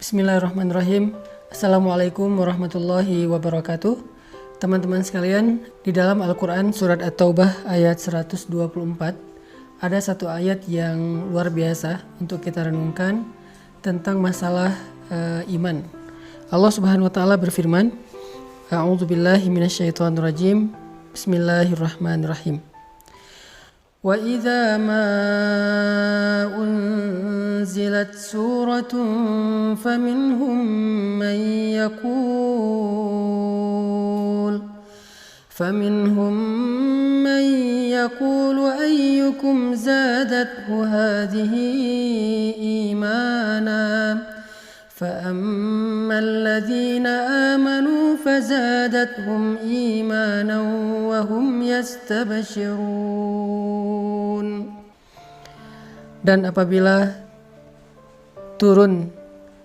Bismillahirrahmanirrahim. Assalamualaikum warahmatullahi wabarakatuh. Teman-teman sekalian, di dalam Al-Quran surat At-Taubah ayat 124 ada satu ayat yang luar biasa untuk kita renungkan tentang masalah iman. Allah Subhanahu wa taala berfirman, A'udzubillahi minasyaitonirrajim. Bismillahirrahmanirrahim. Wa idza ma unzilat suratun faminhum man yaqulu ayyukum zadathu hadhihi imana فأما الذين آمنوا فزادتهم إيمانا وهم يستبشرون. Dan apabila turun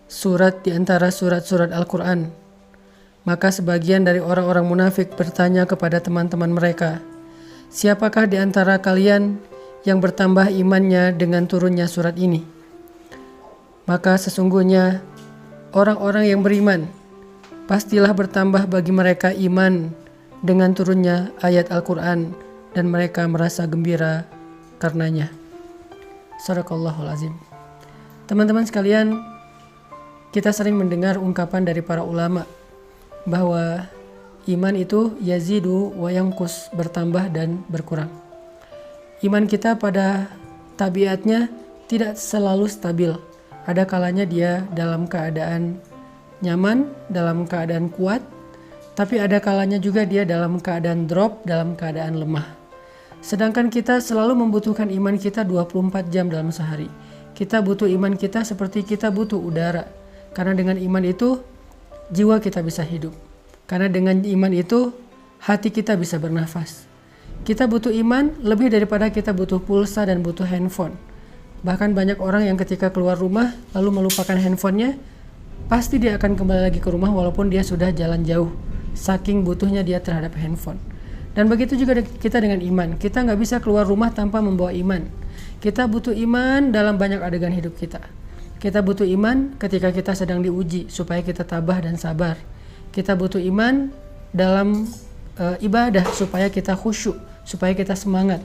surat di antara surat-surat Al-Quran, maka sebagian dari orang-orang munafik bertanya kepada teman-teman mereka, siapakah di antara kalian yang bertambah imannya dengan turunnya surat ini? Maka sesungguhnya orang-orang yang beriman pastilah bertambah bagi mereka iman dengan turunnya ayat Al-Quran dan mereka merasa gembira karenanya. Shadaqallahul azim. Teman-teman sekalian, kita sering mendengar ungkapan dari para ulama bahwa iman itu yazidu wa yanqus, bertambah dan berkurang. Iman kita pada tabiatnya tidak selalu stabil. Ada kalanya dia dalam keadaan nyaman, dalam keadaan kuat, tapi ada kalanya juga dia dalam keadaan drop, dalam keadaan lemah. Sedangkan kita selalu membutuhkan iman kita 24 jam dalam sehari. Kita butuh iman kita seperti kita butuh udara. Karena dengan iman itu jiwa kita bisa hidup. Karena dengan iman itu hati kita bisa bernafas. Kita butuh iman lebih daripada kita butuh pulsa dan butuh handphone. Bahkan banyak orang yang ketika keluar rumah lalu melupakan handphonenya, pasti dia akan kembali lagi ke rumah walaupun dia sudah jalan jauh. Saking butuhnya dia terhadap handphone. Dan begitu juga kita dengan iman. Kita nggak bisa keluar rumah tanpa membawa iman. Kita butuh iman dalam banyak adegan hidup kita. Kita butuh iman ketika kita sedang diuji supaya kita tabah dan sabar. Kita butuh iman dalam ibadah supaya kita khusyuk, supaya kita semangat.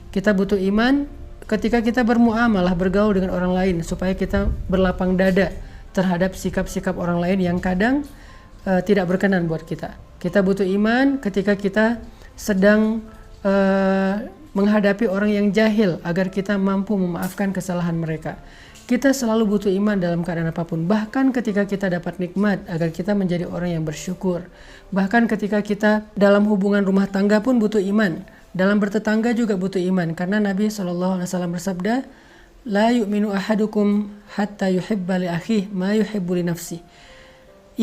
Kita butuh iman ketika kita bermuamalah, bergaul dengan orang lain supaya kita berlapang dada terhadap sikap-sikap orang lain yang kadang tidak berkenan buat kita. Kita butuh iman ketika kita sedang menghadapi orang yang jahil agar kita mampu memaafkan kesalahan mereka. Kita selalu butuh iman dalam keadaan apapun. Bahkan ketika kita dapat nikmat agar kita menjadi orang yang bersyukur. Bahkan ketika kita dalam hubungan rumah tangga pun butuh iman. Dalam bertetangga juga butuh iman, karena Nabi SAW bersabda, La yu'minu ahadukum hatta yuhibba li akhihi ma yuhibbu li nafsihi.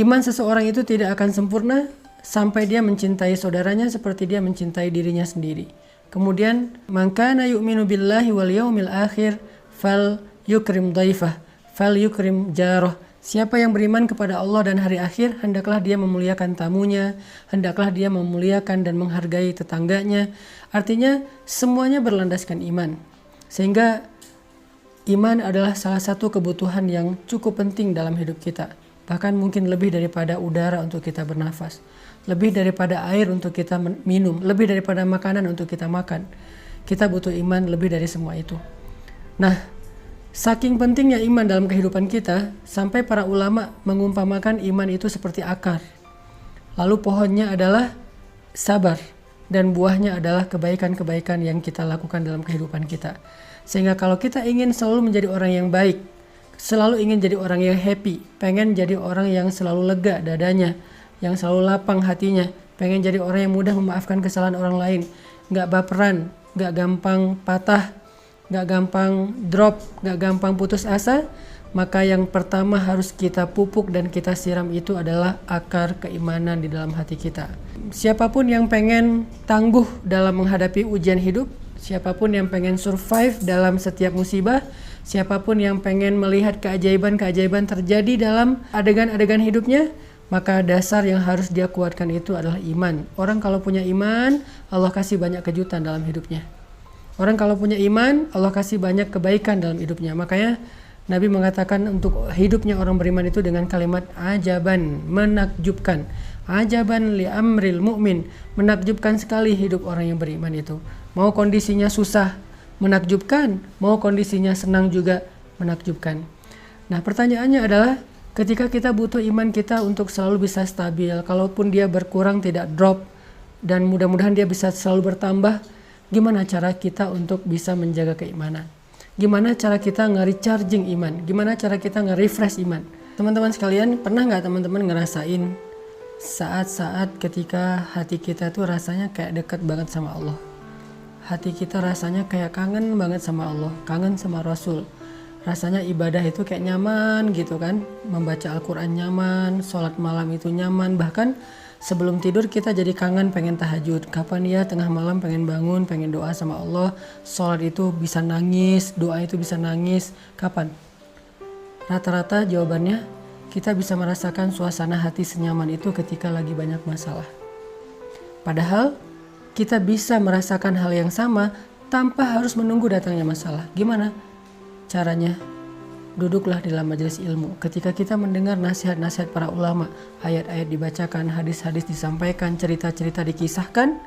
Iman seseorang itu tidak akan sempurna sampai dia mencintai saudaranya seperti dia mencintai dirinya sendiri. Kemudian, man kana yu'minu billahi wal yaumil akhir fal yukrim dhaifah, fal yukrim jarah. Siapa yang beriman kepada Allah dan hari akhir, hendaklah dia memuliakan tamunya, hendaklah dia memuliakan dan menghargai tetangganya. Artinya semuanya berlandaskan iman. Sehingga iman adalah salah satu kebutuhan yang cukup penting dalam hidup kita. Bahkan mungkin lebih daripada udara untuk kita bernafas. Lebih daripada air untuk kita minum. Lebih daripada makanan untuk kita makan. Kita butuh iman lebih dari semua itu. Nah, saking pentingnya iman dalam kehidupan kita, sampai para ulama mengumpamakan iman itu seperti akar. Lalu pohonnya adalah sabar, dan buahnya adalah kebaikan-kebaikan yang kita lakukan dalam kehidupan kita. Sehingga kalau kita ingin selalu menjadi orang yang baik, selalu ingin jadi orang yang happy, pengen jadi orang yang selalu lega dadanya, yang selalu lapang hatinya, pengen jadi orang yang mudah memaafkan kesalahan orang lain, gak baperan, gak gampang patah, gak gampang drop, gak gampang putus asa, maka yang pertama harus kita pupuk dan kita siram itu adalah akar keimanan di dalam hati kita. Siapapun yang pengen tangguh dalam menghadapi ujian hidup, siapapun yang pengen survive dalam setiap musibah, siapapun yang pengen melihat keajaiban-keajaiban terjadi dalam adegan-adegan hidupnya, maka dasar yang harus dia kuatkan itu adalah iman. Orang kalau punya iman, Allah kasih banyak kejutan dalam hidupnya. Orang kalau punya iman, Allah kasih banyak kebaikan dalam hidupnya. Makanya Nabi mengatakan untuk hidupnya orang beriman itu dengan kalimat ajaban, menakjubkan. Ajaban li amril mu'min, menakjubkan sekali hidup orang yang beriman itu. Mau kondisinya susah, menakjubkan. Mau kondisinya senang juga, menakjubkan. Nah, pertanyaannya adalah ketika kita butuh iman kita untuk selalu bisa stabil, kalaupun dia berkurang tidak drop, dan mudah-mudahan dia bisa selalu bertambah, gimana cara kita untuk bisa menjaga keimanan? Gimana cara kita nge-recharging iman? Gimana cara kita nge-refresh iman? Teman-teman sekalian, pernah nggak teman-teman ngerasain saat-saat ketika hati kita tuh rasanya kayak dekat banget sama Allah? Hati kita rasanya kayak kangen banget sama Allah, kangen sama Rasul. Rasanya ibadah itu kayak nyaman gitu kan. Membaca Al-Quran nyaman, sholat malam itu nyaman. Bahkan sebelum tidur kita jadi kangen pengen tahajud. Kapan ya tengah malam pengen bangun, pengen doa sama Allah. Sholat itu bisa nangis, doa itu bisa nangis. Kapan? Rata-rata jawabannya kita bisa merasakan suasana hati senyaman itu ketika lagi banyak masalah. Padahal kita bisa merasakan hal yang sama tanpa harus menunggu datangnya masalah. Gimana caranya? Duduklah di dalam majelis ilmu. Ketika kita mendengar nasihat-nasihat para ulama, ayat-ayat dibacakan, hadis-hadis disampaikan, cerita-cerita dikisahkan,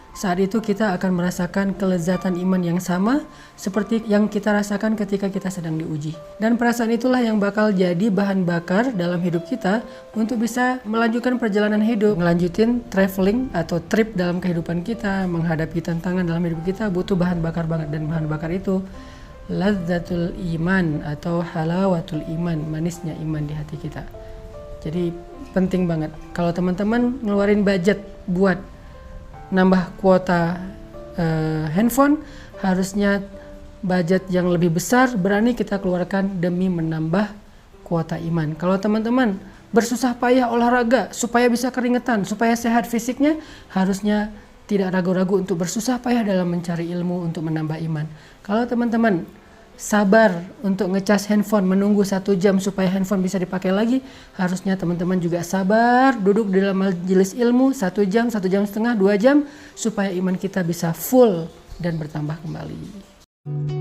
saat itu kita akan merasakan kelezatan iman yang sama seperti yang kita rasakan ketika kita sedang diuji. Dan perasaan itulah yang bakal jadi bahan bakar dalam hidup kita untuk bisa melanjutkan perjalanan hidup, melanjutin traveling atau trip dalam kehidupan kita, menghadapi tantangan dalam hidup kita butuh bahan bakar banget. Dan bahan bakar itu lazzatul iman atau halawatul iman, manisnya iman di hati kita. Jadi penting banget kalau teman-teman ngeluarin budget buat nambah kuota handphone, harusnya budget yang lebih besar berani kita keluarkan demi menambah kuota iman. Kalau teman-teman bersusah payah olahraga supaya bisa keringetan, supaya sehat fisiknya, harusnya tidak ragu-ragu untuk bersusah payah dalam mencari ilmu untuk menambah iman. Kalau teman-teman sabar untuk ngecas handphone, menunggu 1 jam supaya handphone bisa dipakai lagi, harusnya teman-teman juga sabar duduk di dalam majelis ilmu 1 jam, 1 jam setengah, 2 jam supaya iman kita bisa full dan bertambah kembali.